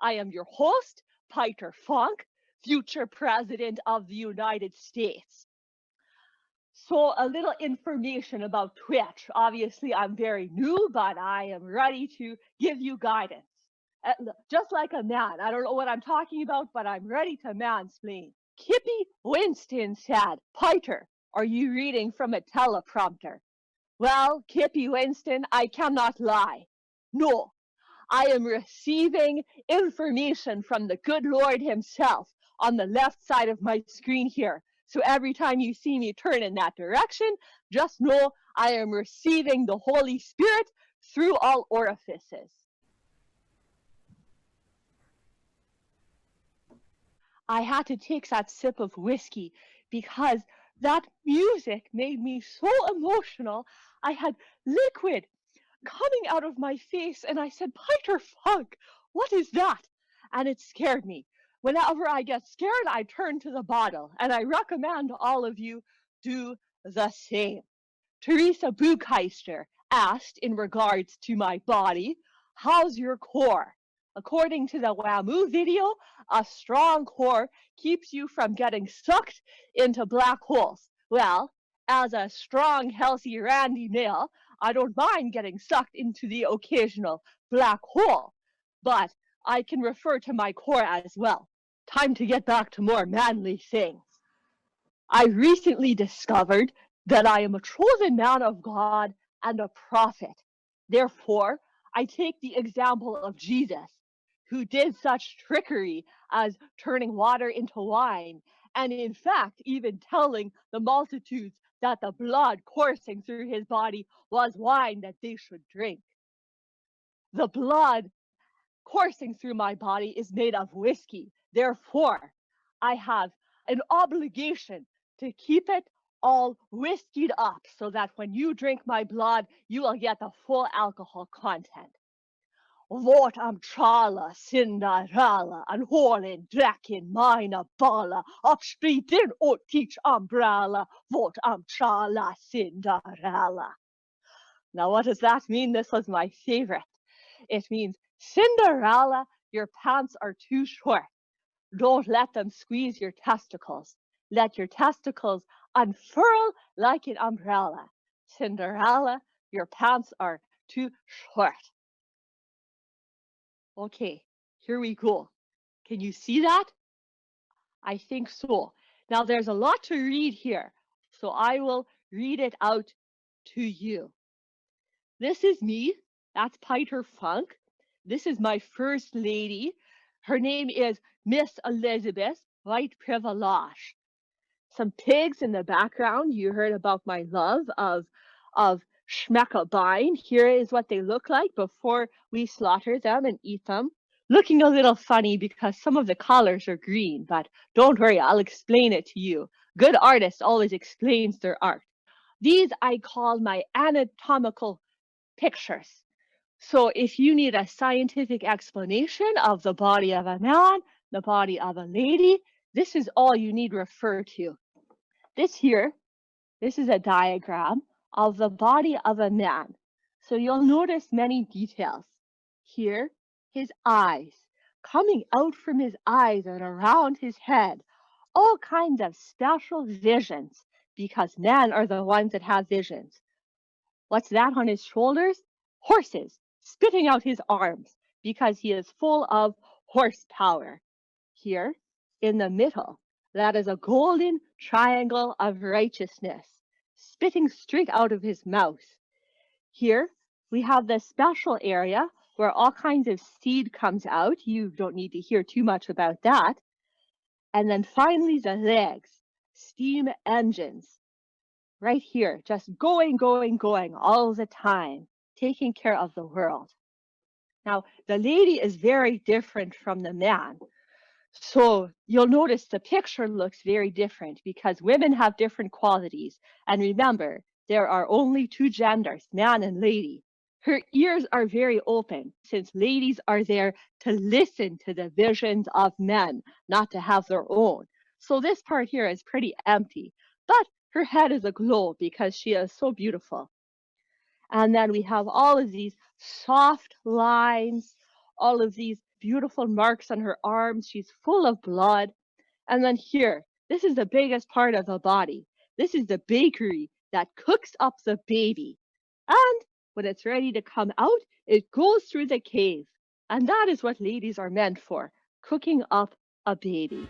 I am your host, Peter Funk, future President of the United States. So a little information about Twitch. Obviously, I'm very new, but I am ready to give you guidance. Just like a man. I don't know what I'm talking about, but I'm ready to mansplain. Kippy Winston said, Peter, are you reading from a teleprompter? Well, Kippy Winston, I cannot lie. No, I am receiving information from the good Lord himself on the left side of my screen here. So every time you see me turn in that direction, just know I am receiving the Holy Spirit through all orifices. I had to take that sip of whiskey because that music made me so emotional. I had liquid coming out of my face, and I said, Peter Funk, what is that? And it scared me. Whenever I get scared, I turn to the bottle, and I recommend all of you do the same. Theresa Buchheister asked in regards to my body, how's your core? According to the WAMU video, a strong core keeps you from getting sucked into black holes. Well, as a strong, healthy Randy male, I don't mind getting sucked into the occasional black hole, but I can refer to my core as well. Time to get back to more manly things. I recently discovered that I am a chosen man of God and a prophet. Therefore, I take the example of Jesus, who did such trickery as turning water into wine, and in fact, even telling the multitudes that the blood coursing through his body was wine that they should drink. The blood coursing through my body is made of whiskey. Therefore, I have an obligation to keep it all whiskeyed up so that when you drink my blood, you will get the full alcohol content. Vårt amtrala Cinderella and hålen dracken mina bala uppspriten och teach umbrella vårt amtrala Cinderella. Now what does that mean? This was my favorite. It means, Cinderella, your pants are too short. Don't let them squeeze your testicles. Let your testicles unfurl like an umbrella. Cinderella, your pants are too short. Okay, here we go. Can you see that? I think so. Now there's a lot to read here, so I will read it out to you. This is me. That's Peter Funk. This is my first lady. Her name is Miss Elizabeth White Privilege. Some pigs in the background. You heard about my love of schmeckabine. Here is what they look like before we slaughter them and eat them. Looking a little funny because some of the collars are green, but don't worry, I'll explain it to you. Good artist always explains their art. These I call my anatomical pictures. So if you need a scientific explanation of the body of a man, the body of a lady, this is all you need refer to. This here, this is a diagram of the body of a man. So you'll notice many details. Here, his eyes, coming out from his eyes and around his head, all kinds of special visions, because men are the ones that have visions. What's that on his shoulders? Horses, spitting out his arms, because he is full of horsepower. Here, in the middle, that is a golden triangle of righteousness, spitting straight out of his mouth. Here, we have this special area where all kinds of seed comes out. You don't need to hear too much about that. And then finally, the legs, steam engines, right here, just going all the time, taking care of the world. Now, the lady is very different from the man. So you'll notice the picture looks very different because women have different qualities. And remember, there are only two genders, man and lady. Her ears are very open since ladies are there to listen to the visions of men, not to have their own. So this part here is pretty empty, but her head is aglow because she is so beautiful. And then we have all of these soft lines, all of these beautiful marks on her arms. She's full of blood. And then here, this is the biggest part of the body. This is the bakery that cooks up the baby. And when it's ready to come out, it goes through the cave. And that is what ladies are meant for, cooking up a baby.